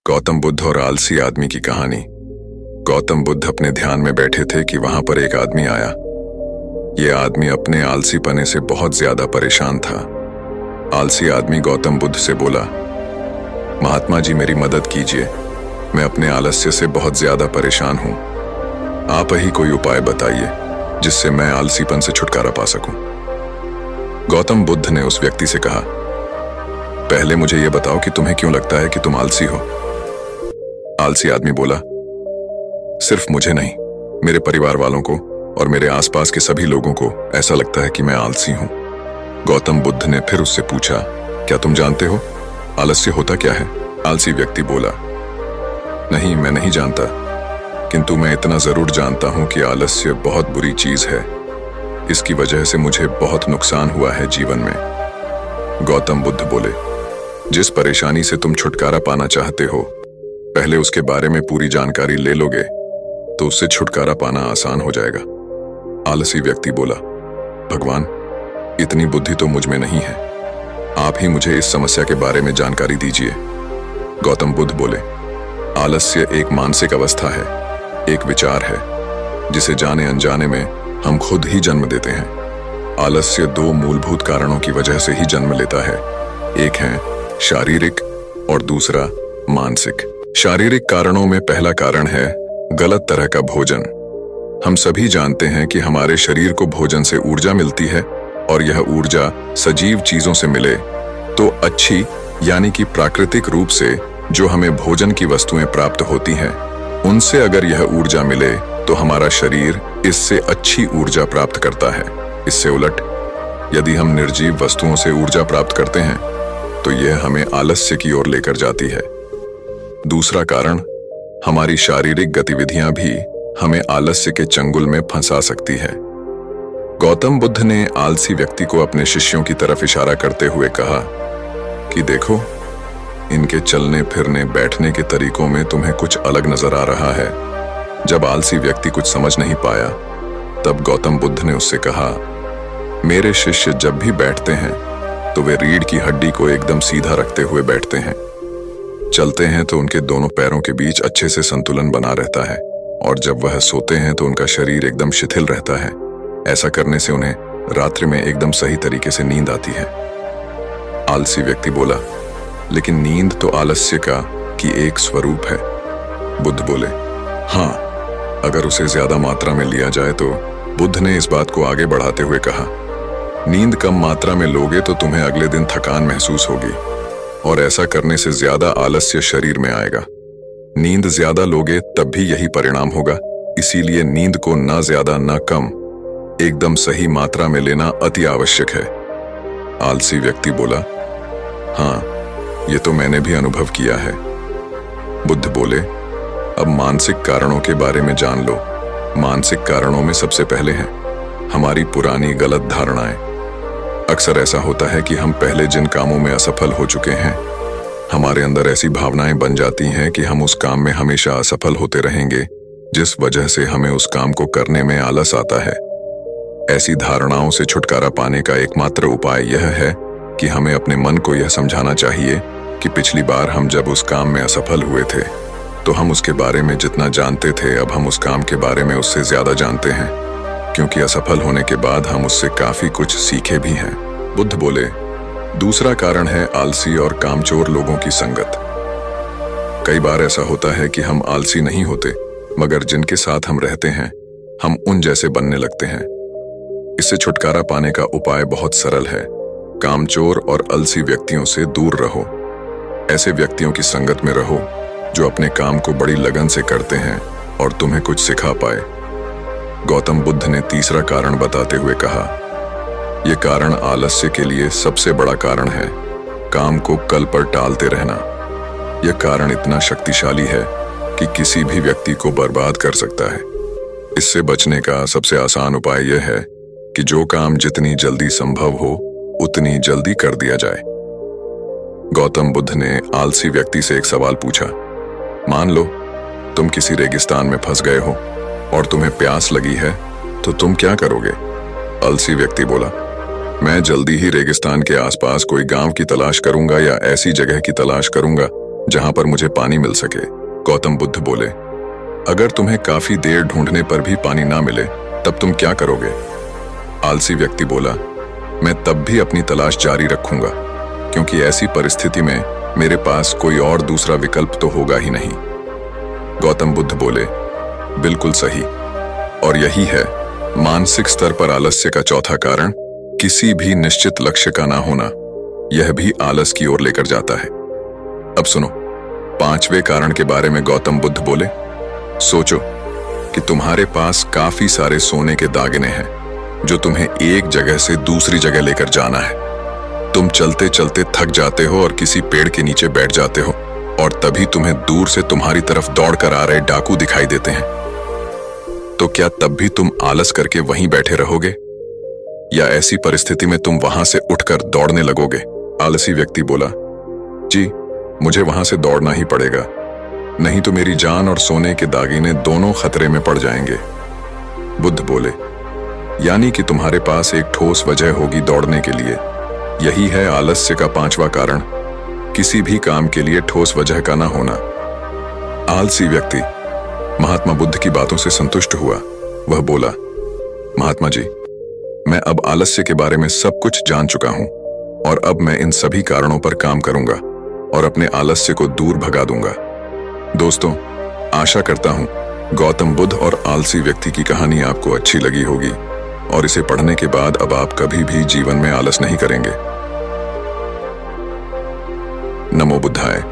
गौतम बुद्ध और आलसी आदमी की कहानी। गौतम बुद्ध अपने ध्यान में बैठे थे कि वहां पर एक आदमी आया। ये आदमी अपने आलसीपने से बहुत ज्यादा परेशान था। आलसी आदमी गौतम बुद्ध से बोला, महात्मा जी मेरी मदद कीजिए, मैं अपने आलस्य से बहुत ज्यादा परेशान हूं। आप ही कोई उपाय बताइए जिससे मैं आलसीपन से छुटकारा पा सकूं। गौतम बुद्ध ने उस व्यक्ति से कहा, पहले मुझे यह बताओ कि तुम्हें क्यों लगता है कि तुम आलसी हो। आलसी आदमी बोला, सिर्फ मुझे नहीं, मेरे परिवार वालों को और मेरे आसपास के सभी लोगों को ऐसा लगता है कि मैं आलसी हूं। गौतम बुद्ध ने फिर उससे पूछा, क्या तुम जानते हो आलस्य होता क्या है? आलसी व्यक्ति बोला, नहीं मैं नहीं जानता, किंतु मैं इतना जरूर जानता हूं कि आलस्य बहुत बुरी चीज है। इसकी वजह से मुझे बहुत नुकसान हुआ है जीवन में। गौतम बुद्ध बोले, जिस परेशानी से तुम छुटकारा पाना चाहते हो, पहले उसके बारे में पूरी जानकारी ले लोगे तो उससे छुटकारा पाना आसान हो जाएगा। आलसी व्यक्ति बोला, भगवान इतनी बुद्धि तो मुझ में नहीं है, आप ही मुझे इस समस्या के बारे में जानकारी दीजिए। गौतम बुद्ध बोले, आलस्य एक मानसिक अवस्था है, एक विचार है जिसे जाने अनजाने में हम खुद ही जन्म देते हैं। आलस्य दो मूलभूत कारणों की वजह से ही जन्म लेता है, एक है शारीरिक और दूसरा मानसिक। शारीरिक कारणों में पहला कारण है गलत तरह का भोजन। हम सभी जानते हैं कि हमारे शरीर को भोजन से ऊर्जा मिलती है और यह ऊर्जा सजीव चीजों से मिले तो अच्छी यानी कि प्राकृतिक रूप से जो हमें भोजन की वस्तुएं प्राप्त होती हैं, उनसे अगर यह ऊर्जा मिले तो हमारा शरीर इससे अच्छी ऊर्जा प्राप्त करता है। इससे उलट यदि हम निर्जीव वस्तुओं से ऊर्जा प्राप्त करते हैं तो यह हमें आलस्य की ओर लेकर जाती है। दूसरा कारण, हमारी शारीरिक गतिविधियां भी हमें आलस्य के चंगुल में फंसा सकती है। गौतम बुद्ध ने आलसी व्यक्ति को अपने शिष्यों की तरफ इशारा करते हुए कहा कि देखो, इनके चलने फिरने बैठने के तरीकों में तुम्हें कुछ अलग नजर आ रहा है। जब आलसी व्यक्ति कुछ समझ नहीं पाया तब गौतम बुद्ध ने उससे कहा, मेरे शिष्य जब भी बैठते हैं तो वे रीढ़ की हड्डी को एकदम सीधा रखते हुए बैठते हैं। चलते हैं तो उनके दोनों पैरों के बीच अच्छे से संतुलन बना रहता है और जब वह सोते हैं तो उनका शरीर एकदम शिथिल रहता है। ऐसा करने से उन्हें रात्रि में एकदम सही तरीके से नींद आती है। आलसी व्यक्ति बोला, लेकिन नींद तो आलस्य का की एक स्वरूप है। बुद्ध बोले, हाँ, अगर उसे ज्यादा मात्रा में लिया जाए तो। बुद्ध ने इस बात को आगे बढ़ाते हुए कहा, नींद कम मात्रा में लोगे तो तुम्हें अगले दिन थकान महसूस होगी और ऐसा करने से ज्यादा आलस्य शरीर में आएगा। नींद ज्यादा लोगे तब भी यही परिणाम होगा। इसीलिए नींद को ना ज्यादा ना कम, एकदम सही मात्रा में लेना अति आवश्यक है। आलसी व्यक्ति बोला, हाँ, ये तो मैंने भी अनुभव किया है। बुद्ध बोले, अब मानसिक कारणों के बारे में जान लो। मानसिक कारणों में सबसे पहले है हमारी पुरानी गलत धारणाएं। अक्सर ऐसा होता है कि हम पहले जिन कामों में असफल हो चुके हैं, हमारे अंदर ऐसी भावनाएं बन जाती हैं कि हम उस काम में हमेशा असफल होते रहेंगे, जिस वजह से हमें उस काम को करने में आलस आता है। ऐसी धारणाओं से छुटकारा पाने का एकमात्र उपाय यह है कि हमें अपने मन को यह समझाना चाहिए कि पिछली बार हम जब उस काम में असफल हुए थे तो हम उसके बारे में जितना जानते थे, अब हम उस काम के बारे में उससे ज्यादा जानते हैं, क्योंकि असफल होने के बाद हम उससे काफी कुछ सीखे भी हैं। बुद्ध बोले, दूसरा कारण है आलसी और कामचोर लोगों की संगत। कई बार ऐसा होता है कि हम आलसी नहीं होते, मगर जिनके साथ हम रहते हैं हम उन जैसे बनने लगते हैं। इससे छुटकारा पाने का उपाय बहुत सरल है। कामचोर और आलसी व्यक्तियों से दूर रहो। ऐसे व्यक्तियों की संगत में रहो जो अपने काम को बड़ी लगन से करते हैं और तुम्हें कुछ सिखा पाए। गौतम बुद्ध ने तीसरा कारण बताते हुए कहा, यह कारण आलस्य के लिए सबसे बड़ा कारण है, काम को कल पर टालते रहना। यह कारण इतना शक्तिशाली है कि किसी भी व्यक्ति को बर्बाद कर सकता है। इससे बचने का सबसे आसान उपाय यह है कि जो काम जितनी जल्दी संभव हो उतनी जल्दी कर दिया जाए। गौतम बुद्ध ने आलसी व्यक्ति से एक सवाल पूछा, मान लो तुम किसी रेगिस्तान में फंस गए हो और तुम्हें प्यास लगी है तो तुम क्या करोगे? आलसी व्यक्ति बोला, मैं जल्दी ही रेगिस्तान के आसपास कोई गांव की तलाश करूंगा या ऐसी जगह की तलाश करूंगा जहां पर मुझे पानी मिल सके। गौतम बुद्ध बोले, अगर तुम्हें काफी देर ढूंढने पर भी पानी ना मिले तब तुम क्या करोगे? आलसी व्यक्ति बोला, मैं तब भी अपनी तलाश जारी रखूंगा, क्योंकि ऐसी परिस्थिति में मेरे पास कोई और दूसरा विकल्प तो होगा ही नहीं। गौतम बुद्ध बोले, बिल्कुल सही। और यही है मानसिक स्तर पर आलस्य का चौथा कारण, किसी भी निश्चित लक्ष्य का ना होना। यह भी आलस की ओर लेकर जाता है। अब सुनो, पांचवें कारण के बारे में गौतम बुद्ध बोले, सोचो कि तुम्हारे पास काफी सारे सोने के दागिने हैं जो तुम्हें एक जगह से दूसरी जगह लेकर जाना है। तुम चलते चलते थक जाते हो और किसी पेड़ के नीचे बैठ जाते हो, और तभी तुम्हें दूर से तुम्हारी तरफ दौड़कर आ रहे डाकू दिखाई देते हैं। तो क्या तब भी तुम आलस करके वहीं बैठे रहोगे, या ऐसी परिस्थिति में तुम वहां से उठकर दौड़ने लगोगे? आलसी व्यक्ति बोला, जी, मुझे वहां से दौड़ना ही पड़ेगा, नहीं तो मेरी जान और सोने के दागिने दोनों खतरे में पड़ जाएंगे। बुद्ध बोले, यानी कि तुम्हारे पास एक ठोस वजह होगी दौड़ने के लिए। यही है आलस्य का पांचवा कारण, किसी भी काम के लिए ठोस वजह का ना होना। आलसी व्यक्ति महात्मा बुद्ध की बातों से संतुष्ट हुआ। वह बोला, महात्मा जी, मैं अब आलस्य के बारे में सब कुछ जान चुका हूं, और अब मैं इन सभी कारणों पर काम करूंगा और अपने आलस्य को दूर भगा दूंगा। दोस्तों, आशा करता हूं गौतम बुद्ध और आलसी व्यक्ति की कहानी आपको अच्छी लगी होगी, और इसे पढ़ने के बाद अब आप कभी भी जीवन में आलस नहीं करेंगे। नमो बुद्धाय।